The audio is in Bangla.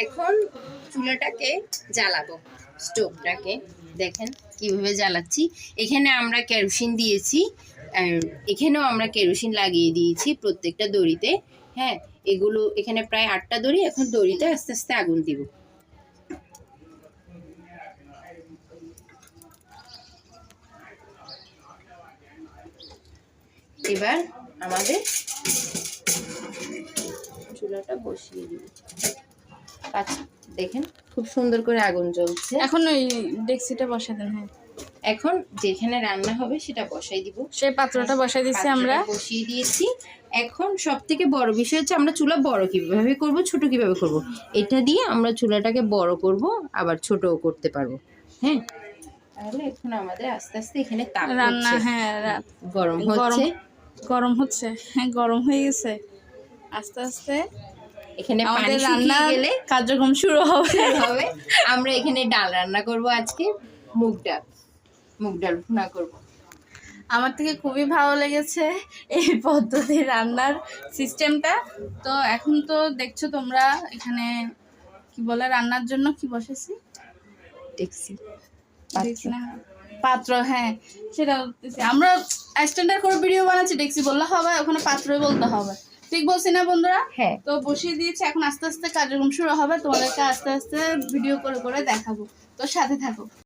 এখন চুলাটাকে জ্বালাবো, স্টোভটাকে দেখেন কিভাবে জ্বালাচ্ছি। এখানে আমরা কেরোসিন দিয়েছি, এখানেও আমরা কেরোসিন লাগিয়ে দিয়েছি প্রত্যেকটা দড়িতে। হ্যাঁ, এগুলো এখানে প্রায় 8টা দড়ি। এখন দড়িতে আস্তে আস্তে আগুন দিব। এবার আমাদের চুলাটা বসিয়ে দিব। দেখেন খুব সুন্দর করে আগুন জ্বলছে। এখন ওই ডেক্সিটা বসাই দেন। হ্যাঁ, এখন যেখানে রান্না হবে সেটা বসাই দিব। সেই পাত্রটা বসাই দিচ্ছি, আমরা বসিয়ে দিয়েছি। এখন সব থেকে বড় বিষয় হচ্ছে আমরা চুলা বড় কিভাবে করব, ছোট কিভাবে করব। এটা দিয়ে আমরা চুলাটাকে বড় করব, আবার ছোটও করতে পারবো। হ্যাঁ, তাহলে এখন আমাদের আস্তে আস্তে এখানে তাপ রান্না, হ্যাঁ গরম হচ্ছে, গরম হচ্ছে। হ্যাঁ, গরম হয়ে গেছে। আস্তে আস্তে এখানে আমাদের রান্না গেলে কার্যক্রম শুরু হবে। আমরা এখানে ডাল রান্না করব আজকে, মুগ ডাল ভুনা করব। আমার থেকে খুবই ভালো লেগেছে এই পদ্ধতি রান্নার সিস্টেমটা। তো এখন তো দেখছো তোমরা এখানে কি বলে রান্নার জন্য কি বসেছি, দেখছি পাত্র। হ্যাঁ, সেটা আমরা স্ট্যান্ডার্ড করে ভিডিও বানাচ্ছি, ডেক্সি বললে হবে, ওখানে পাত্রই বলতে হবে। ঠিক বলছি না বন্ধুরা? হ্যাঁ। তো বসিয়ে দিয়েছি, এখন আস্তে আস্তে কার্যক্রম শুরু হবে। তোমাদেরকে আস্তে আস্তে ভিডিও করে করে দেখাবো, তো সাথে থাকো।